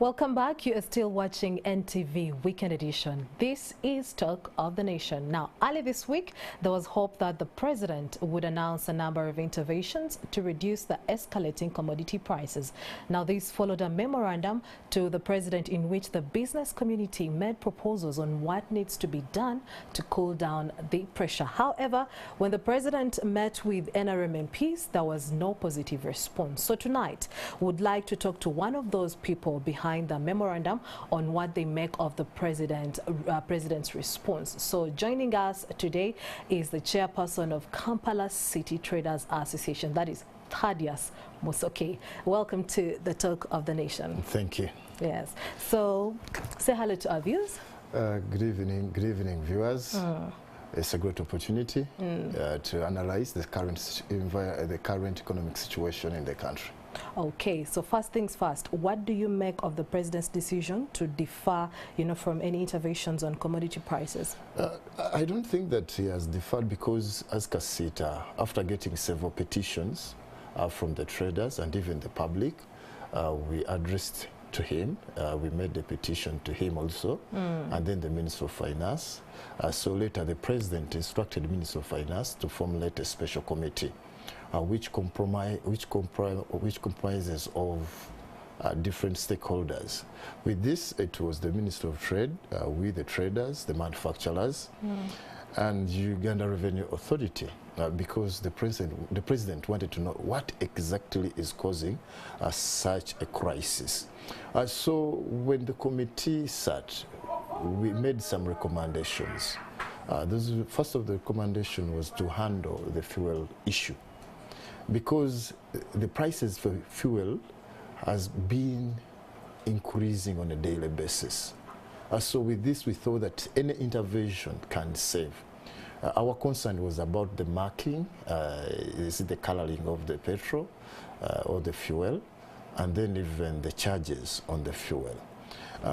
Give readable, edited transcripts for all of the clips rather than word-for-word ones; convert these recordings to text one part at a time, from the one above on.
Welcome back. You are still watching NTV Weekend Edition. This is Talk of the Nation. Now, early this week, there was hope that the president would announce a number of interventions to reduce the escalating commodity prices. Now, this followed a memorandum to the president in which the business community made proposals on what needs to be done to cool down the pressure. However, when the president met with NRM MPs, there was no positive response. So tonight, we'd like to talk to one of those people behind the memorandum on what they make of the president's response. So joining us today is the chairperson of Kampala City Traders Association, that is Thadeus Musoke. Welcome to the Talk of the Nation. Thank you. Yes. So say hello to our viewers. Good evening, viewers. It's a great opportunity to analyze the current economic situation in the country. Okay, so first things first, what do you make of the president's decision to defer, from any interventions on commodity prices? I don't think that he has deferred because as Kasita, after getting several petitions from the traders and even the public, we addressed to him. We made the petition to him also, and then the Minister of Finance. So later the president instructed the Minister of Finance to formulate a special committee which comprises of different stakeholders. With this, it was the Minister of Trade, with the traders, the manufacturers, and Uganda Revenue Authority, because the president wanted to know what exactly is causing such a crisis. So when the committee sat, we made some recommendations. First of the recommendation was to handle the fuel issue, because the prices for fuel has been increasing on a daily basis. So with this, we thought that any intervention can save. Our concern was about the marking, is it the coloring of the petrol or the fuel, and then even the charges on the fuel.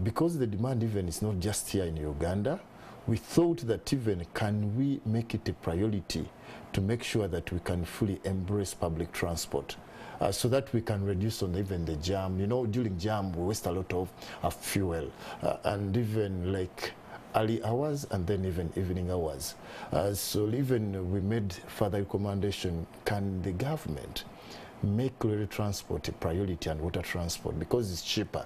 Because the demand even is not just here in Uganda, we thought that even can we make it a priority to make sure that we can fully embrace public transport so that we can reduce on even the jam. During jam we waste a lot of fuel and even like early hours and then even evening hours. So even we made further recommendation, can the government make rail transport a priority and water transport because it's cheaper.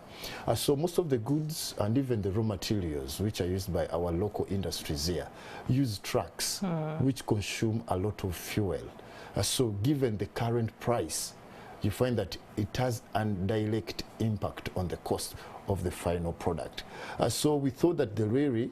So most of the goods and even the raw materials which are used by our local industries here use trucks which consume a lot of fuel. So given the current price, you find that it has a direct impact on the cost of the final product. So we thought that the railway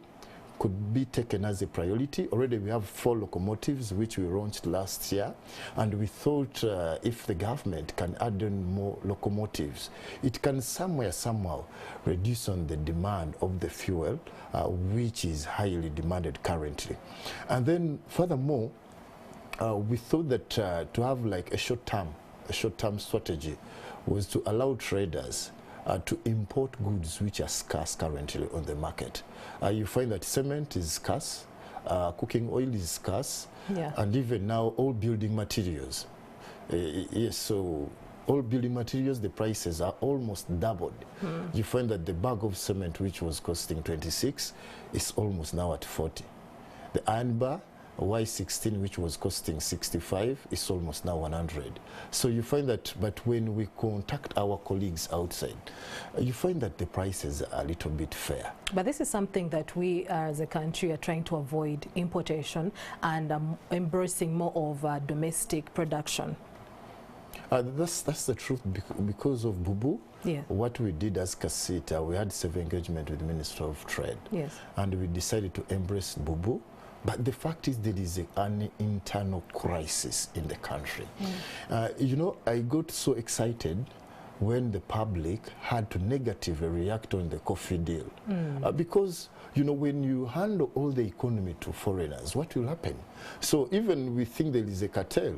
could be taken as a priority. Already we have 4 locomotives which we launched last year, and we thought if the government can add in more locomotives, it can somehow reduce on the demand of the fuel which is highly demanded currently. And then furthermore, we thought that to have like a short-term strategy was to allow traders to import goods which are scarce currently on the market. You find that cement is scarce, cooking oil is scarce, and even now all building materials. Yes, so all building materials, the prices are almost doubled. You find that the bag of cement which was costing 26 is almost now at 40. The iron bar, Y16, which was costing 65, is almost now 100. So you find that, but when we contact our colleagues outside, you find that the prices are a little bit fair. But this is something that we as a country are trying to avoid, importation and embracing more of domestic production. That's the truth, because of Bubu. Yeah. What we did as Kasita, we had 7 engagement with the Minister of Trade. Yes. And we decided to embrace Bubu. But the fact is there is an internal crisis in the country. I got so excited when the public had to negatively react on the coffee deal. Because, when you handle all the economy to foreigners, what will happen? So even we think there is a cartel.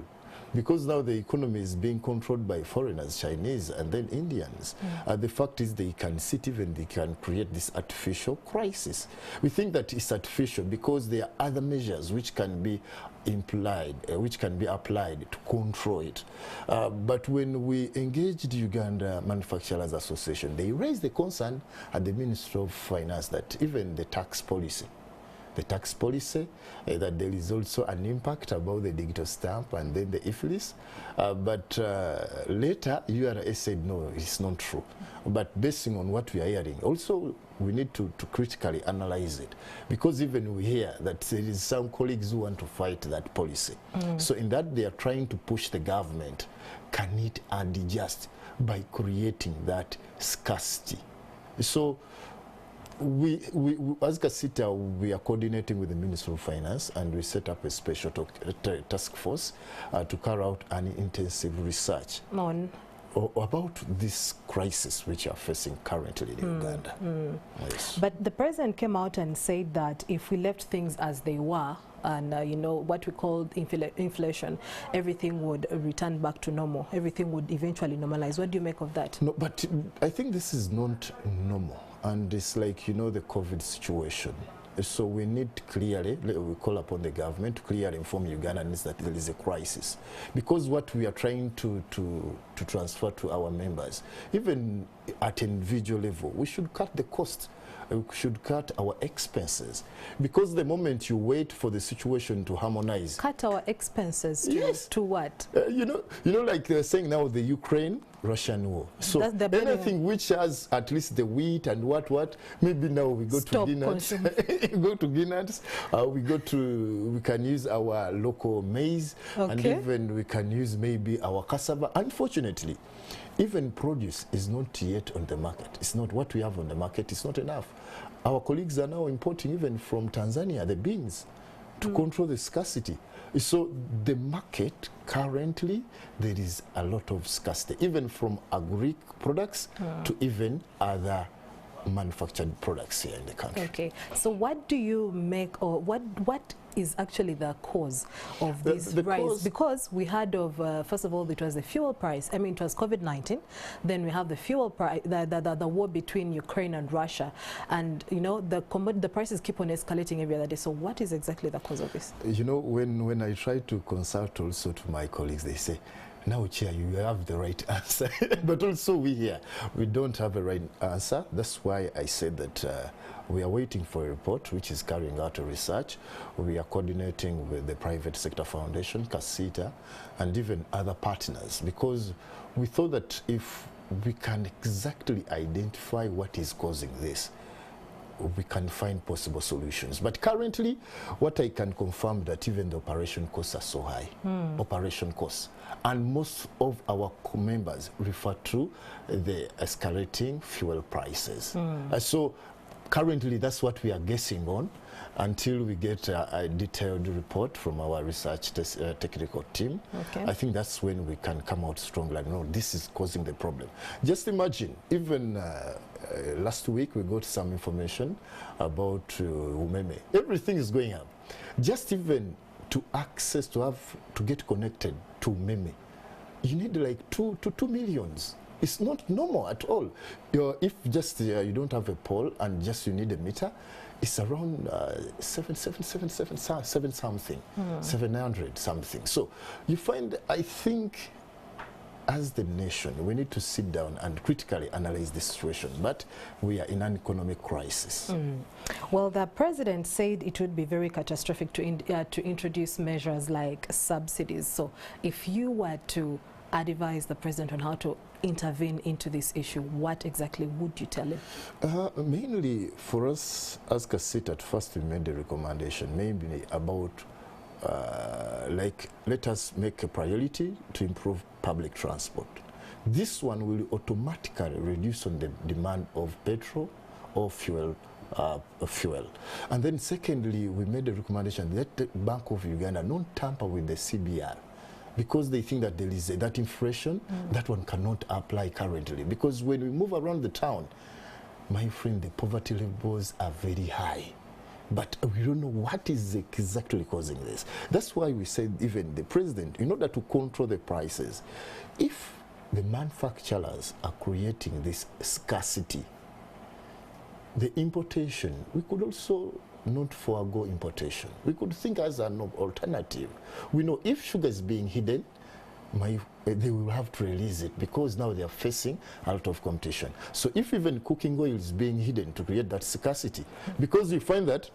because now the economy is being controlled by foreigners, Chinese, and then Indians. The fact is they can sit, even they can create this artificial crisis. We think that it's artificial because there are other measures which can be applied to control it. But when we engaged Uganda Manufacturers Association, they raised the concern at the Ministry of Finance that even the tax policy, that there is also an impact about the digital stamp and then the IFLIS. But later, URA said, no, it's not true. But basing on what we are hearing, also we need to critically analyze it. Because even we hear that there is some colleagues who want to fight that policy. So in that, they are trying to push the government, can it adjust by creating that scarcity. So we as Kasita, we are coordinating with the Ministry of Finance, and we set up a special task force to carry out an intensive research about this crisis which are facing currently in Uganda. Yes. But the president came out and said that if we left things as they were, and you know, what we call inflation, everything would return back to normal. Everything would eventually normalize. What do you make of that? No, but I think this is not normal. And it's like, you know, the COVID situation. So we need clearly, we call upon the government to clearly inform Ugandans that there is a crisis. Because what we are trying to transfer to our members, even at individual level, we should cut the cost. We should cut our expenses, because the moment you wait for the situation to harmonize, cut our expenses to, yes, to what? You know, like they're saying now, the Ukraine-Russian war. So anything which has at least the wheat and what, maybe now we go to Guinness, we can use our local maize, and even we can use maybe our cassava. Unfortunately, even produce is not yet on the market. It's not what we have on the market. It's not enough. Our colleagues are now importing even from Tanzania the beans to control the scarcity. So the market currently, there is a lot of scarcity, even from agri products to even other manufactured products here in the country. Okay, so what do you make, or what is actually the cause of this rise? Because we heard of, first of all, it was the fuel price. I mean, it was COVID-19. Then we have the fuel price, the war between Ukraine and Russia. And, you know, the prices keep on escalating every other day. So what is exactly the cause of this? You know, when I try to consult also to my colleagues, they say, now, Chair, you have the right answer. But also we here, we don't have a right answer. That's why I said that we are waiting for a report which is carrying out a research. We are coordinating with the Private Sector Foundation, CASITA, and even other partners, because we thought that if we can exactly identify what is causing this, we can find possible solutions. But currently, what I can confirm that even the operation costs are so high, operation costs. And most of our members refer to the escalating fuel prices. So currently, that's what we are guessing on until we get a detailed report from our research technical team. I think that's when we can come out strong, like, no, this is causing the problem. Just imagine, even last week we got some information about Umeme. Everything is going up. Just even to access, to get connected to Umeme, you need like 2 millions. It's not normal at all. If just you don't have a pole and just you need a meter, it's around 700 something. So you find, I think, as the nation, we need to sit down and critically analyze the situation, but we are in an economic crisis. Well, the president said it would be very catastrophic to introduce measures like subsidies. So if you were to advise the president on how to intervene into this issue, what exactly would you tell him? Mainly for us as CASIT, at first we made the recommendation maybe about like, let us make a priority to improve public transport. This one will automatically reduce on the demand of petrol or fuel. And then secondly, we made a recommendation that the Bank of Uganda not tamper with the CBR, because they think that there is that inflation, that one cannot apply currently. Because when we move around the town, my friend, the poverty levels are very high. but we don't know what is exactly causing this. That's why we said even the president, in order to control the prices, if the manufacturers are creating this scarcity, the importation, we could also not forego importation. We could think as an alternative. We know if sugar is being hidden, they will have to release it because now they are facing a lot of competition. So if even cooking oil is being hidden to create that scarcity, because you find that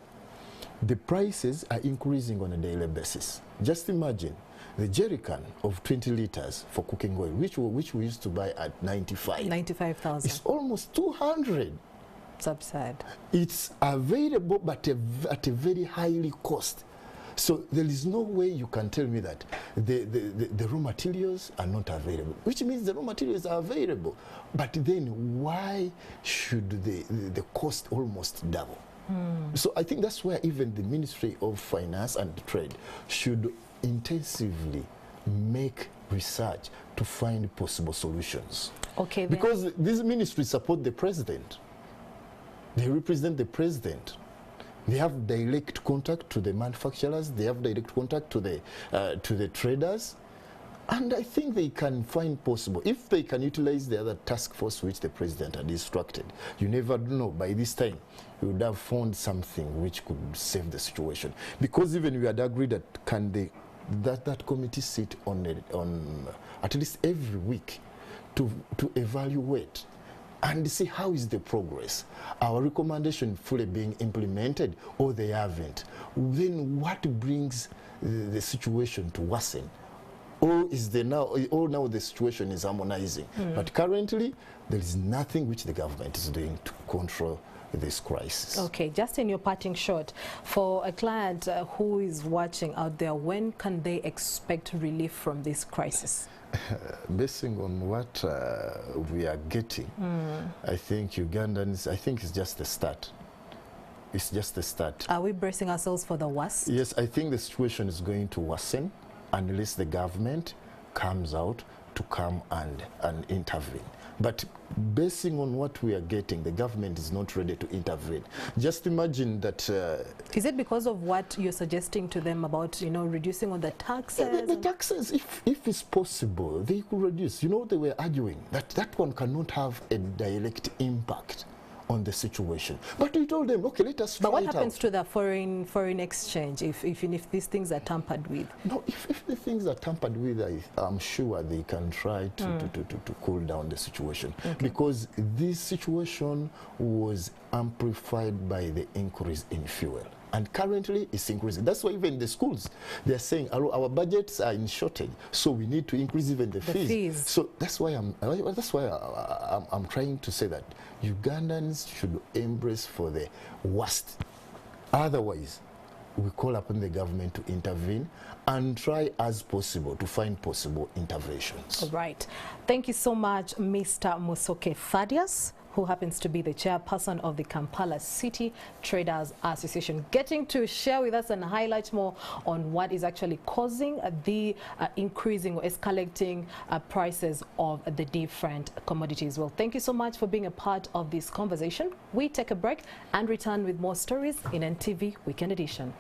the prices are increasing on a daily basis. Just imagine the jerry can of 20 liters for cooking oil, which we used to buy at 95,000. It's almost 200. It's absurd. It's available, but at a very highly cost. So there is no way you can tell me that the raw materials are not available, which means the raw materials are available. But then why should the cost almost double? So I think that's where even the Ministry of Finance and Trade should intensively make research to find possible solutions. Okay. Because these ministries support the president. They represent the president. They have direct contact to the manufacturers. They have direct contact to the traders. And I think they can find possible, if they can utilize the other task force which the president had instructed. You never know, by this time, you would have found something which could save the situation. Because even we had agreed that that committee sit on at least every week to evaluate and see how is the progress. Our recommendation fully being implemented or they haven't. Then what brings the situation to worsen? Or now the situation is harmonizing. But currently, there is nothing which the government is doing to control this crisis. Okay, just in your parting shot, for a client who is watching out there, when can they expect relief from this crisis? Basing on what we are getting, I think Ugandans, I think it's just the start. It's just the start. Are we bracing ourselves for the worst? Yes, I think the situation is going to worsen unless the government comes out to come and intervene. But basing on what we are getting, the government is not ready to intervene. Just imagine that... is it because of what you're suggesting to them about, reducing on the taxes? The taxes, if it's possible, they could reduce. They were arguing that one cannot have a direct impact on the situation. But we told them, okay, let us try. But what happens to the foreign exchange if these things are tampered with? No, if the things are tampered with, I'm sure they can try to cool down the situation. Okay. Because this situation was amplified by the increase in fuel. And currently it's increasing. That's why even the schools, they're saying our budgets are in shortage, so we need to increase even the fees. So that's why I'm trying to say that Ugandans should embrace for the worst. Otherwise, we call upon the government to intervene and try as possible to find possible interventions. All right. Thank you so much, Mr. Musoke Thadeus, who happens to be the chairperson of the Kampala City Traders Association, getting to share with us and highlight more on what is actually causing the increasing or escalating prices of the different commodities. Well, thank you so much for being a part of this conversation. We take a break and return with more stories in NTV Weekend Edition.